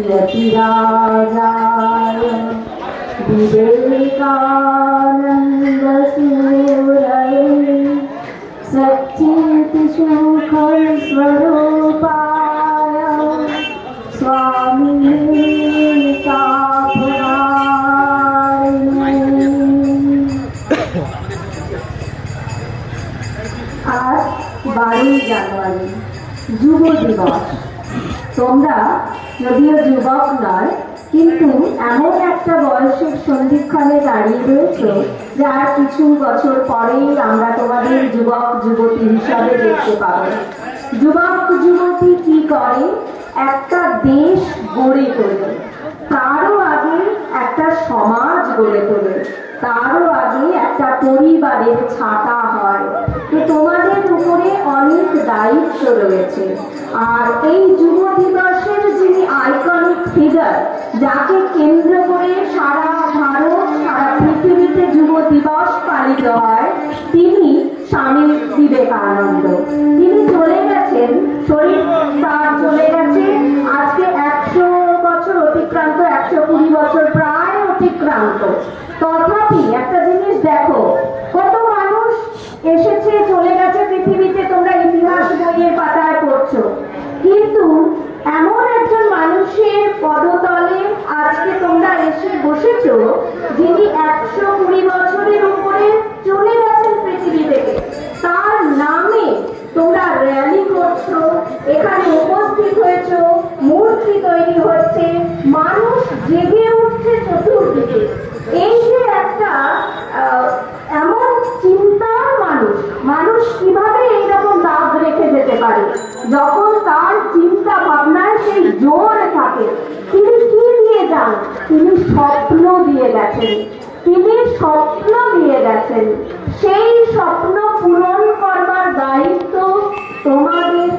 यतिराजाय विवेकानन्दसूरये सच्चित्सुखस्वरूपाय स्वामिने आज 12 জানুয়ারি যুব দিবস। তোমরা যদিও যুবক নয়, কিন্তু এমন একটা বয়সের সন্ধিক্ষণে দাঁড়িয়ে রয়েছ যে আর কিছু বছর পরেই আমরা তোমাদের যুবক যুবতী হিসাবে দেখতে পাবো। যুবক যুবতী কি করে? একটা দেশ গড়ে তোলে, তারও আগে একটা সমাজ গড়ে তোলে, তারও আগে একটা পরিবারের ছাতা হয়। তো তোমাদের উপরে অনেক দায়িত্ব রয়েছে। আর এই যুব দিবসের যিনি আইকনিক ফিগার, যাকে কেন্দ্র করে সারা ভারত সারা পৃথিবীতে যুব দিবস পালিত হয়, তিনি স্বামী বিবেকানন্দ। তিনি চলে গেছেন, শরীর তার চলে গেছে আজকে 100 বছর অতিক্রান্ত, 120 বছর প্রায় অতিক্রান্ত। তথাপি একটা জিনিস দেখো, কত মানুষ এসেছে চলে গেছে পৃথিবীতে, তোমরা ইতিহাস বইয়ের পাতায় পড়ছো, কিন্তু এমন একজন মানুষের পদতলে আজকে তোমরা এসে বসেছো যিনি 120 বছরের উপরে চলে গেছেন পৃথিবী থেকে। তার নামে তোমরা র্যালি করছো, এখানে উপস্থিত হয়েছো, মূর্তি তৈরি হচ্ছে, মানুষ জেগে উঠছে চতুর্দিকে। এই যে একটা এমন চিন্তার মানুষ কিভাবে এইরকম দাগ রেখে যেতে পারে? যখন তার চিন্তা ভাবনায় সেই জোর থাকে, তিনি কি দিয়ে যান? তিনি স্বপ্ন দিয়ে গেছেন, তিনি স্বপ্ন দিয়ে গেছেন। সেই স্বপ্ন পূরণ করবার দায়িত্ব তোমাদের,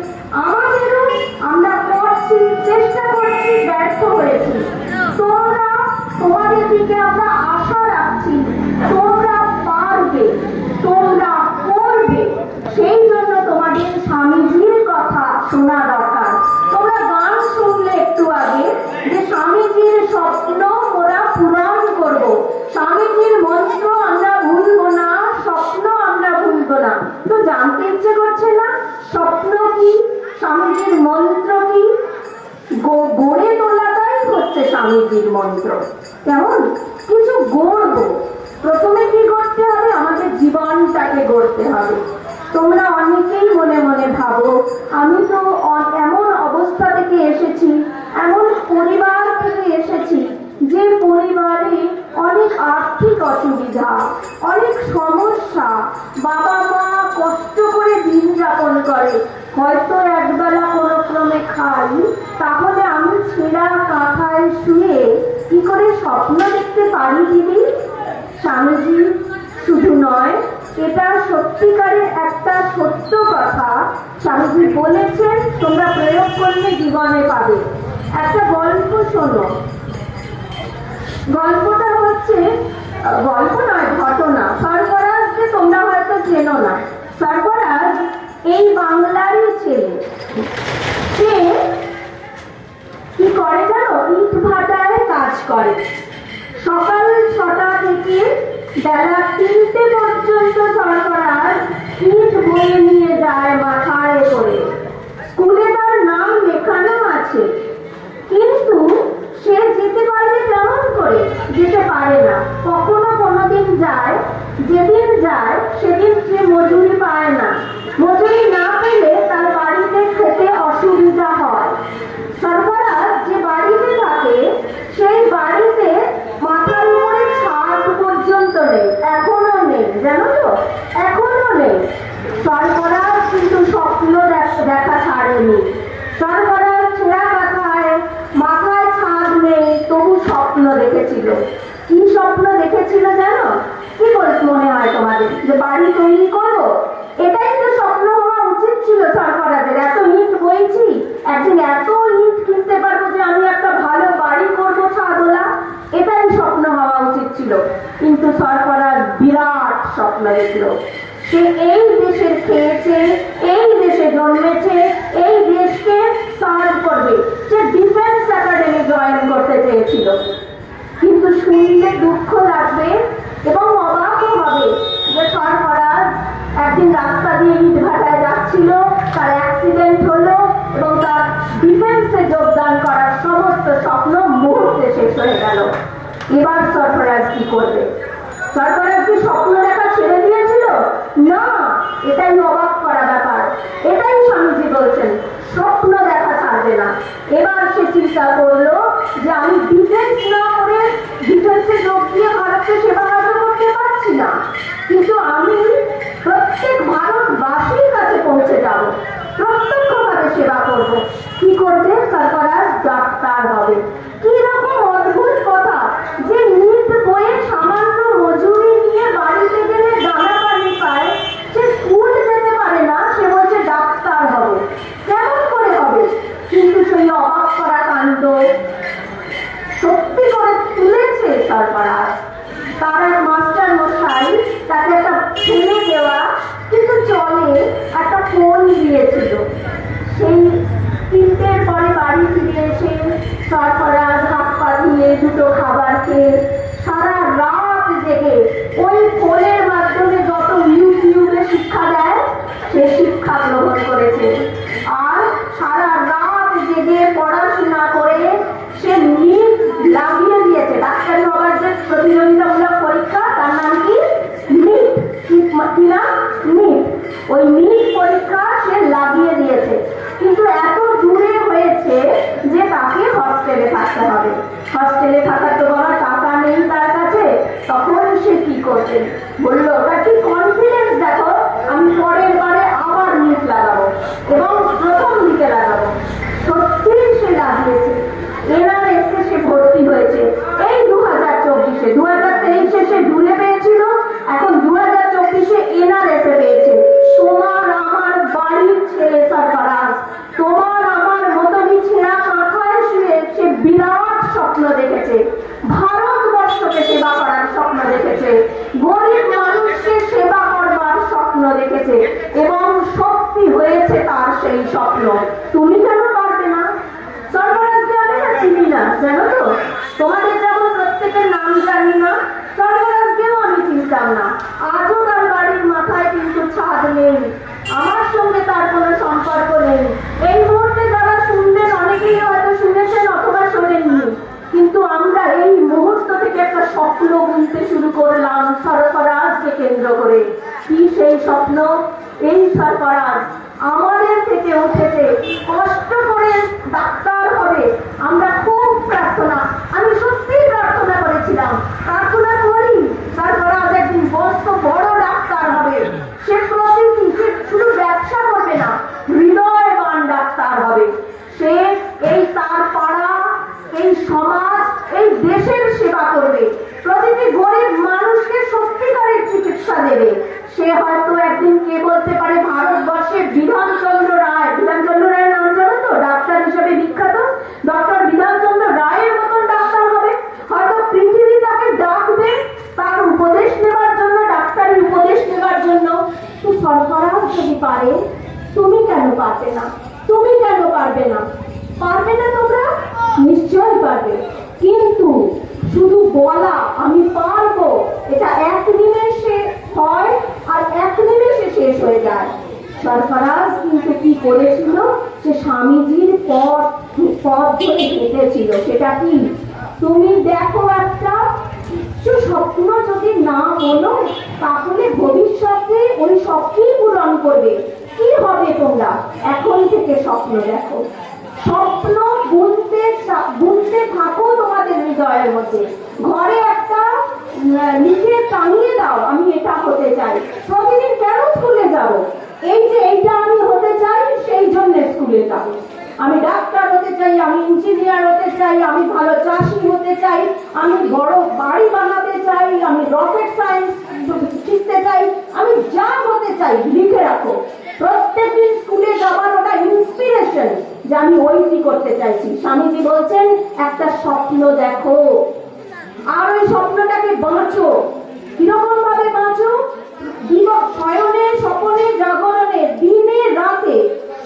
আমাদেরও। আমরা করছি, চেষ্টা করছি, ব্যর্থ হয়েছি। তোমাদের দিকে আমরা আশা রাখছি, তোমরা পারবে, তোমরা করবে। সেই জন্য তোমাদের স্বামীজির কথা শোনা দরকার। তোমরা গান শুনলে একটু আগে যে স্বামীজির স্বপ্ন ওরা পূরণ করব, স্বামীজির মন্ত্র আমরা ভুলবো না, স্বপ্ন আমরা ভুলবো না। তো জানতে ইচ্ছে করছে না স্বপ্ন কি, স্বামীজির মন্ত্র কি? গড়ে তোলাটাই হচ্ছে স্বামীজির মন্ত্র। কেমন কিছু গড়ব, প্রথমে কি করতে হবে? আমাদের জীবনটাকে গড়তে হবে। তোমরা অনেকেই মনে মনে ভাবো, আমি তো এমন অবস্থা থেকে এসেছি, এমন পরিবার থেকে এসেছি যে পরিবারে অনেক আর্থিক অসুবিধা, অনেক সমস্যা, বাবা মা কষ্ট করে দিন যাপন করে, হয়তো একবেলা কোনো ক্রমে খাই, তাহলে আমি ছেঁড়া কাঁথায় শুয়ে কি করে স্বপ্ন দেখতে পারি দিদি? স্বামীজি শুধু নয়, এটা সত্যিকারের একটা সত্য কথা স্বামীজি বলেছেন, তোমরা প্রয়োগ করলে জীবনে পাবে। একটা গল্প শোনো। গল্পটা হচ্ছে, গল্প নয়, ঘটনা। সরফরাজকে তোমরা হয়তো চেনো না। সরফরাজ এই বাংলারই ছেলে। সে কি করে জানো? ইট ভাটায় কাজ করে। সকাল 6টা থেকে বেলা 3টে পর্যন্ত সরফরাজ ইট বয়ে নিয়ে যায় মাথায় করে। স্কুলে তার নাম লেখানো আছে, কিন্তু সে যেতে পারবে কেমন করে? যেতে পারে না। কখনো কোনোদিন যায়, যেদিন যায় সেদিন সে মজুরি পায় না। মজুরি না পেলে তার বাড়িতে খেতে অসুবিধা হয়। সরফরাজ যে বাড়িতে থাকে, সেই বাড়িতে মাথার উপরে ছাদ পর্যন্ত নেই, এখনো নেই, জানো তো? এখনো নেই। সরফরাজ কিন্তু স্বপ্ন দেখা ছাড়েনি। সরফরাজ ছেঁড়া কাঁথায়, মাথায় ছাদ নেই, তবু স্বপ্ন দেখেছিল। কি স্বপ্ন দেখেছিল জানো? কি করে মনে হয় তোমাদের? যে বাড়ি তৈরি করবো। এটাই তো স্বপ্ন হওয়া উচিত ছিল সরফরাজের। এত ইট বইছি, একদিন এত ইট কিনতে পারবো যে আমি একটা ভালো বাড়ি করবো ছাদওয়ালা, এটাই স্বপ্ন হওয়া উচিত ছিল। কিন্তু সরফরাজ বিরাট স্বপ্ন দেখল। সে এই দেশের খেয়েছে, এই দেশে জন্মেছে, এই দেশকে সার্ভ করবে। সে ডিফেন্স জয়েন করতে চেয়েছিল, কিন্তু শুনলে দুঃখ লাগবে এবং অবাকও হবে যে সরফরাজ একদিন রাস্তা দিয়ে ইটভাটায় যাচ্ছিল, তার অ্যাক্সিডেন্ট হলো এবং তার ডিফেন্সে যোগদান করার সমস্ত স্বপ্ন মুহূর্তে শেষ হয়ে গেল। এবার সরফরাজ কি করবে? সরফরাজ কি স্বপ্ন দেখা ছেড়ে দিয়েছিল? না, এটাই অবাক করা ব্যাপার। এটাই স্বামীজি বলছেন, স্বপ্ন দেখা ছাড়বে না। এবার সে চিন্তা করলো যে আমি ডিফেন্স না করে ডিফেন্সে যোগ দিয়ে ভারতকে সেবা কার্য করতে পারছি না, কিন্তু আমি প্রত্যেক ভারতবাসীর কাছে পৌঁছে যাব, প্রত্যক্ষভাবে সেবা করব। কি করবে? সরফরাজ ডাক্তার হবে। কি রকম অদ্ভুত কথা যে নিজ বইয়ে সামান্য মজুরি নিয়ে বাড়িতে গেলে দানা পানি পায়, সে স্কুল যেতে পারে না, সে বলছে ডাক্তার হবে। কেমন করে হবে? কিন্তু সেই অবাক করা কাণ্ড সত্যি করে তুলেছে সরফরাজ। তার এক মাস্টার মশাই তাকে একটা ফেলে দেওয়া কিন্তু চলে একটা ফোন দিয়েছিল। সেই 3টের পরে বাড়ি ফিরে এসে সরফরাজ হাত পা ধুয়ে দুটো খাবার খেয়ে সারা রাত জেগে ওই ফোনের মাধ্যমে যত ইউটিউবে শিক্ষা দেয় সে শিক্ষা গ্রহণ করেছে। আর সারা রাত জেগে পড়াশোনা করে সে নিট লাগিয়ে দিয়েছে। ডাক্তারি হবার যে প্রতিযোগিতামূলক পরীক্ষা, তার নাম কি? নিট। কি না? নিট। ওই নিট পরীক্ষা সে লাগিয়ে দিয়েছে, কিন্তু এত দূরে হয়েছে যে তাকে হস্টেলে থাকতে হবে। হস্টেলে থাকার তো বাবা টাকা নেই তার কাছে। তখন সে কি করছে? বললো, ওটা কি কনফিডেন্স দেখো, আমি পরের বারে আবার নিট লাগাবো এবং প্রথম দিকে লাগাবো। সত্যি সে লাগিয়েছে। এনআরএসে সে ভর্তি হয়েছে এই 2024-এ। 2023-এ সে দূরে পেয়েছিল, এখন 2024-এ এনআরএসে পেয়েছে। তোমার আমার বাড়ির ছেলে সরফরাজ, তোমার আমার মতনই ছেঁড়া কাঁথায় শুয়ে সে বিরাট স্বপ্ন দেখেছে। ভারতবর্ষকে সেবা করার স্বপ্ন দেখেছে, গরিব মানুষকে সেবা করবার স্বপ্ন দেখেছে এবং সত্যি হয়েছে তার সেই স্বপ্ন। তুমি কেন পারবে না? সরফরাজকে আমি না চিনি না, জানো তো? তোমাদের যেমন প্রত্যেকের নাম জানি না, সরফরাজকেও আমি চিনতাম না। আজও তার বাড়ির মাথায় কিন্তু ছাদ নেই, আমার সঙ্গে তার কোনো সম্পর্ক নেই। এই মুহূর্তে যারা শুনলেন অনেকেই হয়তো শুনেছেন অথবা শোনেননি, কিন্তু আমরা এই মুহূর্ত থেকে একটা স্বপ্ন বুনতে শুরু করলাম সরফরাজকে কেন্দ্র করে। কি সেই স্বপ্ন? এই সরফরাজ আমাদের থেকে উঠেছে, কষ্ট করে ডাক্তার হবে। আমরা খুব প্রার্থনা, আমি সত্যি প্রার্থনা করেছিলাম, প্রার্থনা করি সরফরাজ একদিন বস্ত বড় ডাক্তার হবে। সে প্রতিটি, সে শুধু ব্যবসা করবে না, হৃদয়বান ডাক্তার হবে। সে এই তার পাড়া, এই সমাজ, এই দেশের সেবা করবে, প্রতিটি গরিব মানুষকে সত্যিকারের চিকিৎসা দেবে। সে হয়তো একদিন কে বলতে পারে ভারতবর্ষের বিধানচন্দ্র রায়। বিধানচন্দ্র রায়ের নাম জানো তো? ডাক্তার হিসেবে বিখ্যাত ডক্টর বিধানচন্দ্র রায়ের মতন ডাক্তার হবে। হয়তো পৃথিবী তাকে ডাকবে তার উপদেশ নেবার জন্য, ডাক্তারি উপদেশ নেবার জন্য। তো সরফরাজ যদি পারে, তুমি কেন পারবে না? তুমি কেন পারবে না? পারবে না তোমরা? নিশ্চয়ই পারবে, কিন্তু শুধু বলা আমি পারবো এটা এক নিমেষে হয় আর এক নিমেষে শেষ হয়ে যায়। সরফরাজ কিন্তু কি করেছিল? সে স্বামীজির পথ ধরে হেঁটেছিল। সেটা কি? তুমি দেখো, একটা কিছু স্বপ্ন যদি না বলো তাহলে ভবিষ্যতে ওই স্বপ্নই পূরণ করবে। কি হবে তোমরা? এখন থেকে স্বপ্ন দেখো, স্বপ্ন বুনতে থাকো তোমাদের হৃদয়ের মধ্যে। ঘরে একটা লিখে টাঙিয়ে দাও, আমি এটা হতে চাই। প্রতিদিন কেন স্কুলে যাব? এই যে এইটা আমি হতে চাই, সেই জন্য স্কুলে যাব। আমি ডাক্তার হতে চাই, আমি ইঞ্জিনিয়ার হতে চাই, আমি ভালো চাষি হতে চাই, আমি বড় বাড়ি বানাতে চাই, আমি রকেট সায়েন্স শিখতে চাই, আমি যা হতে চাই লিখে রাখো। প্রত্যেকদিন স্কুলে যাবার ওটা ইন্সপিরেশন যে আমি ওইটি করতে চাইছি। স্বামীজি বলছেন একটা স্বপ্ন দেখো আর ওই স্বপ্নটাকে বাঁচো। কিরকম ভাবে বাঁচো? শয়নে স্বপনে জাগরণে দিনে রাতে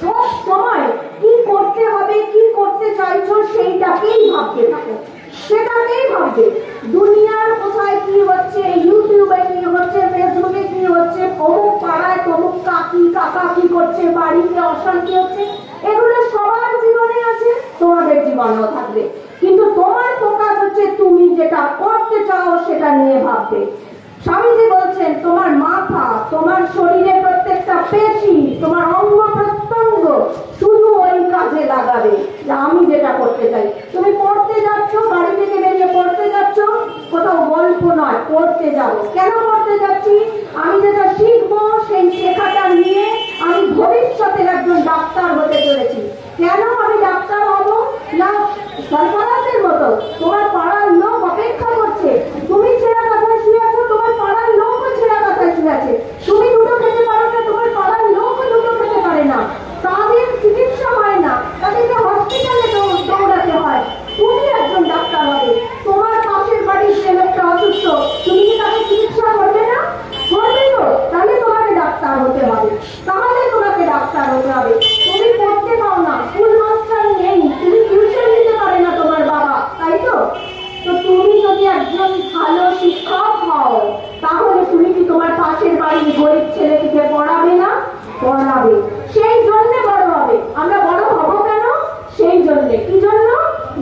সব সময় কি করতে হবে, কি করতে চাইছো সেইটাকেই ভাবতে থাকো। কাকি কাকা কি করছে, বাড়িতে অশান্তি হচ্ছে, এগুলো সবার জীবনে আছে, তোমাদের জীবনেও থাকবে। কিন্তু তোমার ফোকাস হচ্ছে তুমি যেটা করতে চাও সেটা নিয়ে ভাববে। স্বামীজি বলছেন তোমার মাথা, তোমার শরীরের প্রত্যেকটা পেশি, তোমার অঙ্গ প্রত্যঙ্গ শুধু ওই কাজে লাগাবে যে আমি যেটা করতে চাই। তুমি পড়তে যাচ্ছ, বাড়ি থেকে বেরিয়ে পড়তে যাচ্ছ, কোথাও গল্প নয়, পড়তে যাবো। কেন পড়তে যাচ্ছি? আমি যেটা শিখবো সেই শেখাটা নিয়ে আমি ভবিষ্যতের একজন ডাক্তার হতে চলেছি। কেন আমি ডাক্তার হব? না সরফরাজের মতো তোমার পাড়ার লোক অপেক্ষা করছে, তুমি ছেঁড়া কাঁথায় শুয়ে আছো, তোমার পাড়ার লোকও ছেঁড়া কাঁথায় শুয়ে আছে। তুমি দুটো খেতে পারো না, তোমার পাড়ার লোকও দুটো খেতে পারে না, তাদের চিকিৎসা হয় না, তাদেরকে হসপিটালে দৌড়াতে হয়। তুমি একজন ডাক্তার হবে। তোমার পাশের বাড়ির যে লোকটা অসুস্থ, তুমি কি তাকে চিকিৎসা করবে না? করবে তো, তাহলে তোমাকে ডাক্তার হতে হবে, তাহলে তোমাকে ডাক্তার হতে হবে। তুমি পড়তে পাও না, স্কুল মাস্টার নেই, তুমি টিউশন নিতে পারে না তোমার বাবা, তাই তো? তো তুমি যদি একজন ভালো শিক্ষক হও, তাহলে তুমি কি তোমার পাশের বাড়ির গরিব ছেলেটিকে পড়াবে না? পড়াবে। সেই জন্য বড় হবে। আমরা বড় হব কেন? সেই জন্যে। কি জন্য?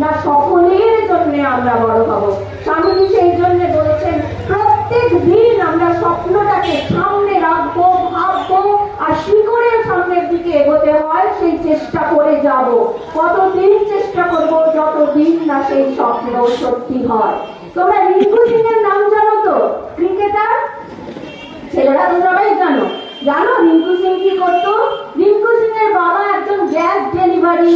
না সকলের জন্য আমরা বড় হব। স্বামীজি সেই জন্য বলেছেন প্রত্যেক দিন আমরা স্বপ্নটাকে সামনে রাখবো, ভাববো, আর শিকড়ের সামনের দিকে এগোতে হয় সেই চেষ্টা করে যাব। কতদিন চেষ্টা করব? যতদিন না সেই স্বপ্ন সত্যি হয়। তোমরা রিঙ্কু সিং এর নাম জানো তো? ক্রিকেটার ছেলেরা তো সবাই জানো। জানো রিঙ্কু সিং কি করতো? রিঙ্কু সিং এর বাবা একজন গ্যাস ডেলিভারি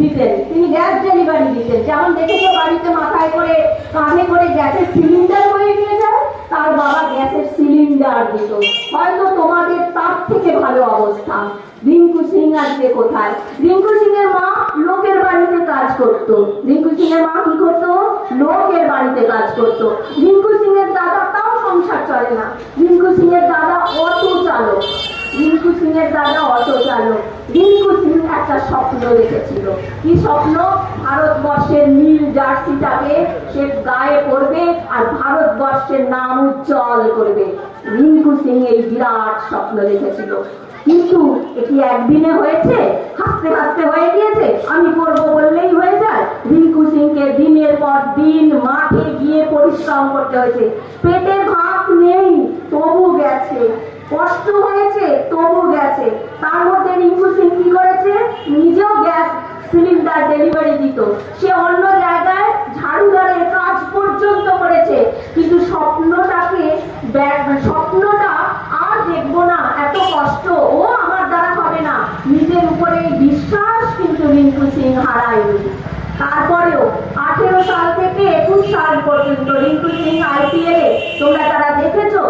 দিতেন। তিনি গ্যাস ডেলিভারি দিতেন। যেমন দেখেছো বাড়িতে মাথায় করে কাঁধে করে গ্যাসের সিলিন্ডার বয়ে নিয়ে যায়, তার বাবা গ্যাসের সিলিন্ডার দিত। হয়তো তোমাদের তার থেকে ভালো অবস্থা। রিঙ্কু সিং আজকে কোথায়? রিঙ্কু সিং এর মা লোকের বাড়িতে কাজ করত। রিঙ্কু সিং এর মা কি করতো? লোকের বাড়িতে কাজ করত। রিঙ্কু সিং এর দাদা তাও সংসার চলে না। রিঙ্কু সিং এর দাদা অটো চালক। রিঙ্কু সিং এর দাদা অটো চালক। রিঙ্কু সিং একটা স্বপ্ন দেখেছিল। কি স্বপ্ন? ভারতবর্ষের নীল জার্সিটাকে সে গায়ে পরবে আর ভারতবর্ষের নাম উজ্জ্বল করবে। রিঙ্কু সিং এই বিরাট স্বপ্ন দেখেছিল। কিন্তু এটি একদিনে হয়েছে? হাসতে হাসতে হয়ে গিয়েছে? আমি করবো বললেই হয়ে যায়? রিঙ্কু সিংকে দিনের পর দিন মাঠে গিয়ে পরিশ্রম করতে হয়েছে। পেটে ভাত নেই তবু গেছে, কষ্ট হয়েছে তবু গেছে। তার মধ্যে রিঙ্কু সিং কি করেছে? নিজেও গ্যাস সিলিন্ডার ডেলিভারি দিত। সে অন্য জায়গায় ঝাড়ুদারের কাজ পর্যন্ত করেছে। কিন্তু স্বপ্নটা আর দেখবো না, এত কষ্ট, ও আমার দ্বারা হবে না, নিজের উপরে বিশ্বাস কিন্তু রিঙ্কু সিং হারায়নি। তারপরেও 18 সাল থেকে 21 সাল পর্যন্ত রিঙ্কু সিং IPL এ তোমরা তারা দেখেছো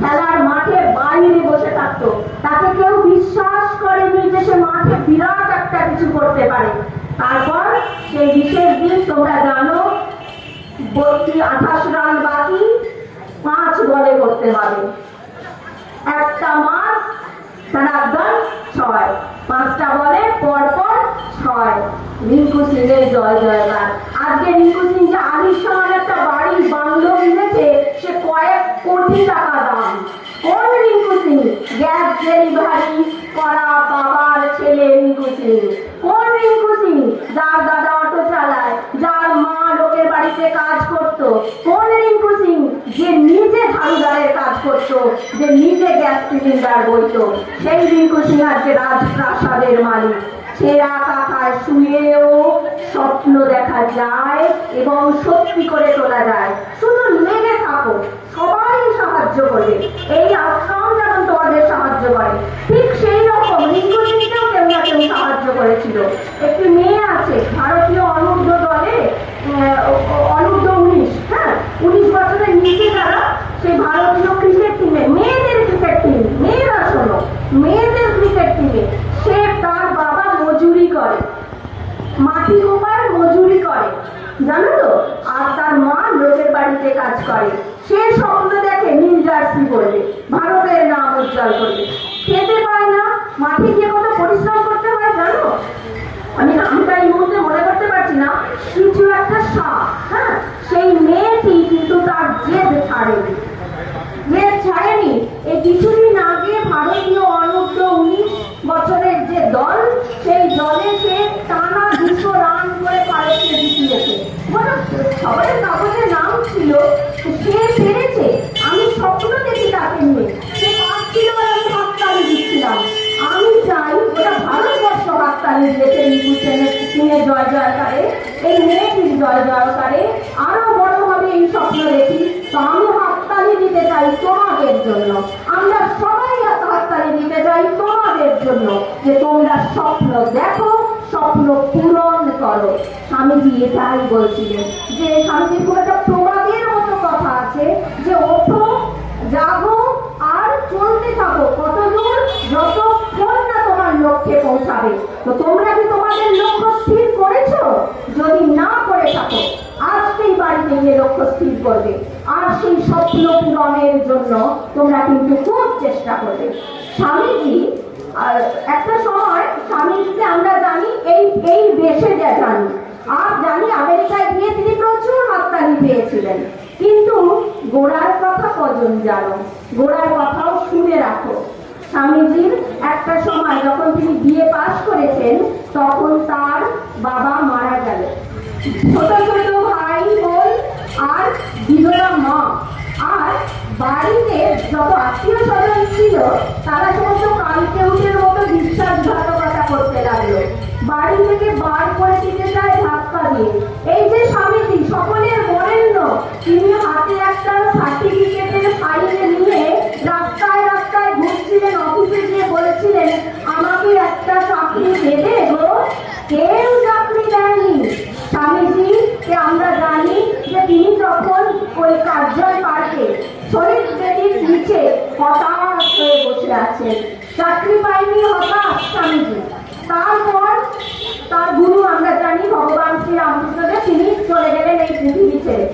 খেলার মাঠে বাইরে বসে থাকতো। তাকে কেউ বিশ্বাস করেনি যে সে মাঠে বিরাট একটা কিছু করতে পারে। তারপর সেই বিশেষ দিন তোমরা জানো 28 রান বাকি, 5 বলে করতে হবে। একটা মার টানাকদান 6, 5টা বলে পরপর 6। রিঙ্কু সিং এর জয় জয়গান। আজকে রিঙ্কু সিং যে আলিশান একটা বাড়ি বাংলো কিনেছে, সে কয়েক কোটি টাকা দাম। কোন রিঙ্কু সিং? গ্যাস ডেলিভারি করা বাবার ছেলে রিঙ্কু সিং। কোন রিঙ্কু সিং? যার দাদা অটো চালায়, যার মা লোকের বাড়িতে কাজ করতো। কোন রিঙ্কু সিং? যে নিজে ঝাড়ুদারের কাজ করতো, যে নিজে গ্যাস সিলিন্ডার বইতো। সেই রিঙ্কু সিং আজকে রাজপ্রাসাদের মালিক। ছেঁড়া কাঁথায় শুয়েও স্বপ্ন দেখা যায় এবং সত্যি করে তোলা যায়। শুধু লেগে থাকো, সবাই সাহায্য করবে। এই আশ্রম যেমন তোমাদের সাহায্য করে, ঠিক সেই রকম রিঙ্কু সিংকেও কেউ না কেউ সাহায্য করেছিল। একটি মেয়ে আছে ভারতীয় অনূর্ধ্ব দলে, অনূর্ধ্ব 19, 19 বছরের নিচে যারা, সেই ভারতীয় ক্রিকেট টিমে, মেয়েদের ক্রিকেট টিম, মেয়েরা শোনো, মেয়েদের ক্রিকেট টিমে সে তার বাবা মজুরি করে, মাটি কোপার মজুরি করে, জানো তো? আর তার মা লোকের বাড়িতে কাজ করে। সে স্বপ্ন দেখে নীল জার্সি পরবে, ভারতের নাম উজ্জ্বল করবে। খেতে পায় না, মাঠে গিয়ে কত পরিশ্রম করতে হয় জানো? আমি নামটা এই মুহূর্তে মনে করতে পারছি না, কিছু একটা সাপ। সেই মেয়েটি কিন্তু তার জেদ ছাড়েনি। এই কিছুদিন আগে ভারতীয় অনূর্ধ্ব দল, সেই দলে সে টানা 200 রান করে ভারতকে জিতিয়েছে। খবরের কাগজে নাম ছিল, সে পেরেছে। আমি স্বপ্ন দেখি তাকে নিয়ে, সে পাচ্ছিল আর আমি হাততালি দিচ্ছিলাম। আমি চাই গোটা ভারতবর্ষ হাততালি দিয়েছে রিপু সিংয়ের জয় জয়কারে, এই মেয়েটির জয় জয়কারে। আরো বড় হবে এই স্বপ্ন দেখি। তো আমি হাততালি দিতে চাই তোমাদের জন্য, আমরা সবাই হাততালি দিতে চাই তোমাদের জন্য, যে তোমরা স্বপ্ন দেখো, স্বপ্ন পূরণ করো। স্বামীজি এটাই বলছিলেন, যে স্বামীজির খুব একটা প্রবাদের মতো কথা আছে, যে ওঠো, জাগো আর চলতে থাকো, কতদূর, যতক্ষণ না তোমার লক্ষ্যে পৌঁছাবে। তো তোমরা কি তোমাদের লক্ষ্য স্থির করেছো? যদি না করে থাকো, আজকেই বাড়িতে গিয়ে লক্ষ্য স্থির করবে, আর সেই স্বপ্ন পূরণের জন্য তোমরা কিন্তু খুব চেষ্টা করবে। স্বামীজি আর একটা সময় স্বামীজিকে আমরা জানি এই দেশে জানি, আর জানি আমেরিকায় গিয়ে তিনি প্রচুর হাততালি পেয়েছিলেন। কিন্তু গোড়ার কথা কজন জানো? গোড়ার কথাও শুনে রাখো। স্বামীজির একটা সময় যখন তিনি বিএ পাশ করেছেন, তখন তার বাবা মারা গেল। ছোট ছোট ভাই বোন আর বিধবা মা, আর বাড়িতে যত আত্মীয় স্বজন ছিল তারা সমস্ত কালকেউটের মতো বিশ্বাসঘাতকতা করতে লাগলো। বাড়ি থেকে বার করে দিতে চায় ধাক্কা দিয়ে। এই যে স্বামীজি সকলের বরেণ্য, তিনি হাতে একটা সার্টিফিকেটের ফাইল নিয়ে রাস্তায় রাস্তায় ঘুরছিলেন, অফিসে গিয়ে বলেছিলেন, আমাকে একটা চাকরি দেবে গো। কেউ চাকরি দেয়নি। স্বামীজিকে আমরা জানি যে তিনি যখন ওই কার্যালয় পার্কে শহীদ বেদির নিচে হতাশ হয়ে বসে আছেন, চাকরি পাইনি, হতাশ স্বামীজি। তারপর তার গুরু আমরা জানি ভগবান শ্রী রামকৃষ্ণদেব, তিনি চলে গেলেন এই পৃথিবী ছেড়ে।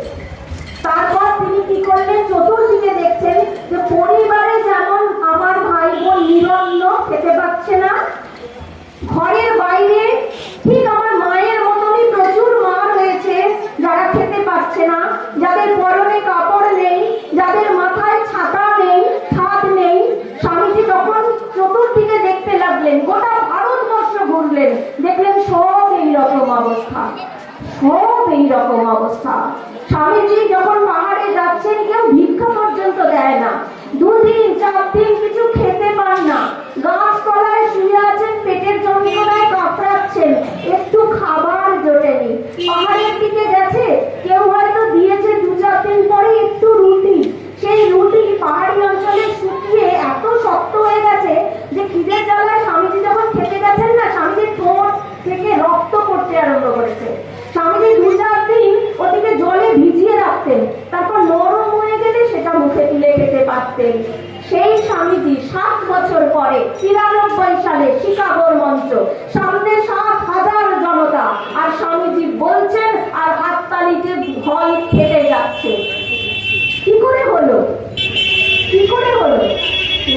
তারপর তিনি কি করলেন? চতুর্দিকে দেখছেন যে পরিবারে যেমন আমার ভাই বোন নিরন্ন, খেতে পাচ্ছে না, ঘরের বাইরে ঠিক আমার মায়ের মতনই প্রচুর মা রয়েছে যারা খেতে পাচ্ছে না, যাদের পরনে কাপড় নেই, যাদের মাথায় ছাতা নেই, ছাদ নেই। স্বামীজি যখন চতুর্দিকে দেখতে লাগলেন, গোটা ভারতবর্ষ ঘুরলেন, দেখলেন সব এইরকম অবস্থা, সব এইরকম অবস্থা। স্বামীজি যখন পাহাড়ে যাচ্ছেন, কেউ ভিক্ষা পর্যন্ত দেয় না, 2 দিন 4 দিন কিছু খেতে পান না, গাছতলায় শুয়ে আছেন, পেটের যন্ত্রণায় কাতরাচ্ছেন, একটু খাবার জোটেনি। পাহাড়ের দিকে গেছে, কেউ হয়তো দিয়েছে 2-4 দিন পরে একটু রুটি, সেই রুটি পাহাড়ি অঞ্চলে শুকিয়ে এত শক্ত হয়ে গেছে যে খিদের জ্বালায় স্বামীজি যখন খেতে গেছেন না, স্বামীজির ঠোঁট থেকে রক্ত পড়তে আরম্ভ করেছে। স্বামীজি 2-4 দিন ওদিকে জলে ভিজিয়ে রাখতেন, তারপর নরম হয়ে গেলে সেটা মুখে তুলে খেতে পারতেন। সেই স্বামীজি 7 বছর পরে 93 সালে শিকাগোর মঞ্চ, সামনে 7,000 জনতা, আর স্বামীজি বলছেন আর হাততালিতে ভয় খেতে যাচ্ছে। কি করে হলো? কি করে হলো?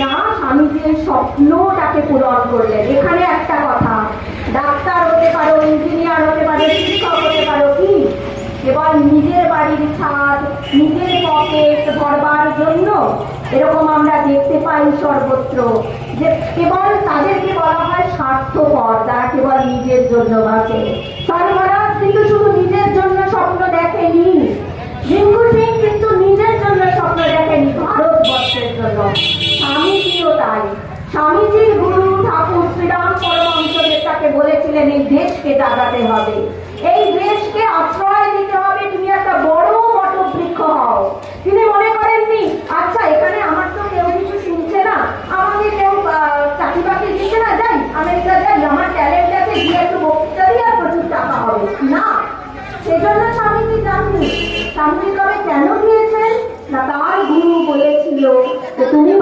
না, স্বামীজি এই স্বপ্নটাকে পূরণ করলেন। এখানে একটা কথা, ডাক্তার হতে পারো, ইঞ্জিনিয়ার হতে পারো, শিক্ষক হতে পারো, কি কেবল নিজের বাড়ির ছাদ, নিজের পকেট ভরবার জন্য? এরকম আমরা দেখতে পাই সর্বত্র, যে কেবল তাদেরকে বলা হয় স্বার্থপর, যারা কেবল নিজের জন্য বাঁচে। স্বামী মহারাজ কিন্তু শুধু নিজের জন্য স্বপ্ন দেখেনি, রিঙ্কু সিং কিন্তু নিজের জন্য স্বপ্ন দেখেনি, ভারতবর্ষের জন্য। স্বামীজিও তাই। স্বামীজির গুরু ঠাকুর শ্রীরাম পরমহংসদেব তাকে বলেছিলেন, এই দেশকে জাগাতে হবে, এই দেশকে আশ্রয় দিতে হবে, তুমি একটা বড় বটবৃক্ষ হও। তিনি মনে করেননি, আচ্ছা এখানে আমার তো কেউ কিছু শুনছে না, আমাকে কেউ চাকরি বাকরি দিচ্ছে না, যাই আমেরিকা যাই, আমার ট্যালেন্ট আছে, গিয়ে একটু বক্তৃতা দিয়ে আর প্রচুর টাকা হবে না। সেজন্য স্বামীজি যাননি। স্বামীজি তবে কেন গিয়েছেন না, তার গুরু বলেছিল যে তুমি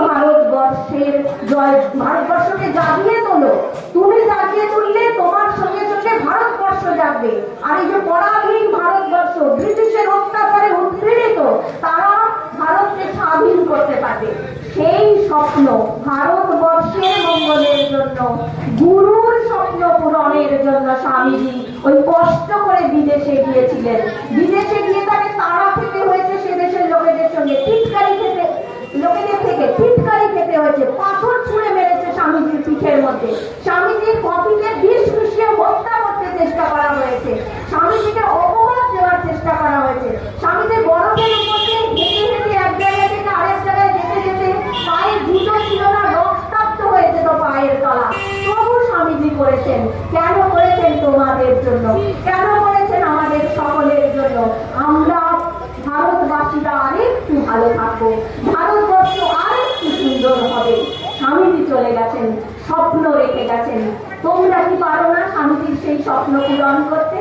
ভারতবর্ষকে জাগিয়ে তোলো, তুমি জাগিয়ে তুললে তোমার সঙ্গে সঙ্গে ভারতবর্ষ জাগবে। আর এই যে পরাধীন ভারতবর্ষ, ব্রিটিশের অত্যাচারে উৎপীড়িত, তারা ভারতকে স্বাধীন করতে পারবে। সেই স্বপ্ন ভারতবর্ষের মঙ্গলের জন্য, গুরুর স্বপ্ন পূরণের জন্য স্বামীজি ওই কষ্ট করে বিদেশে গিয়েছিলেন। বিদেশে গিয়ে তাকে তাড়া খেতে হয়েছে সে দেশের লোকেদের সঙ্গে, লোকেদের থেকে টিটকারি খেতে হয়েছে, পাথর ছুঁড়ে মেরেছে স্বামীজির পিঠের মধ্যে। স্বামীজির স্বপ্ন পূরণ করতে,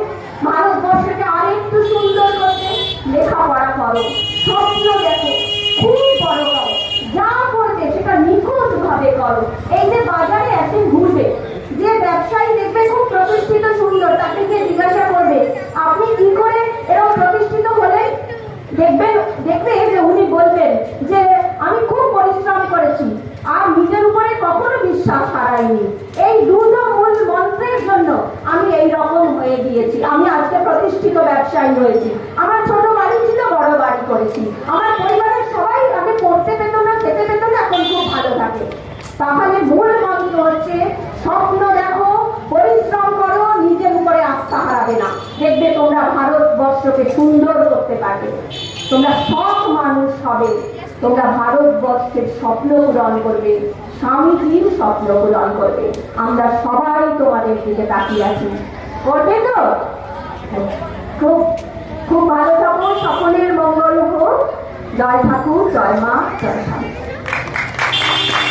ভারতবর্ষকে আরেকটু সুন্দর করতে। লেখাপড়া করো, স্বপ্ন দেখো, খুব বড় করো, যা করবে সেটা নিখুঁত ভাবে করো। এই যে বাজারে একদিন ঘুরবে, যে ব্যবসায়ী দেখবে খুব প্রতিষ্ঠিত সুন্দর, তাকে গিয়ে জিজ্ঞাসা করবে আপনি কি করে এরকম প্রতিষ্ঠিত হলেন, দেখবে যে উনি বলবেন যে আমি খুব পরিশ্রম করেছি আর নিজের উপরে কখনো বিশ্বাস হারাইনি। এই দুটো মূল মন্ত্রের জন্য আমি এই রকম হয়ে গিয়েছি, আমি আজকে প্রতিষ্ঠিত ব্যবসায়ী হয়েছি। আমার ছোট বাড়ি ছিল, বড় বাড়ি করেছি। আমার পরিবারের সবাই আগে পড়তে পেত না, খেতে পেত না, এখন খুব ভালো থাকে। তাহলে মূল মন্ত্র হচ্ছে স্বপ্ন দেখো, পরিশ্রম করো, নিজের উপরে আস্থা হারাবে না। দেখবে তোমরা ভারতবর্ষকে সুন্দর করতে পারবে, তোমরা সৎ মানুষ হবে, তোমরা ভারতবর্ষের স্বপ্ন পূরণ করবে, স্বামীজির স্বপ্ন পূরণ করবে। আমরা সবাই তোমাদের দিকে তাকিয়ে আছি, করবে তো? খুব খুব ভালো থাকো, সকলের মঙ্গল হোক। জয় ঠাকুর, জয় মা, জয় স্বামী।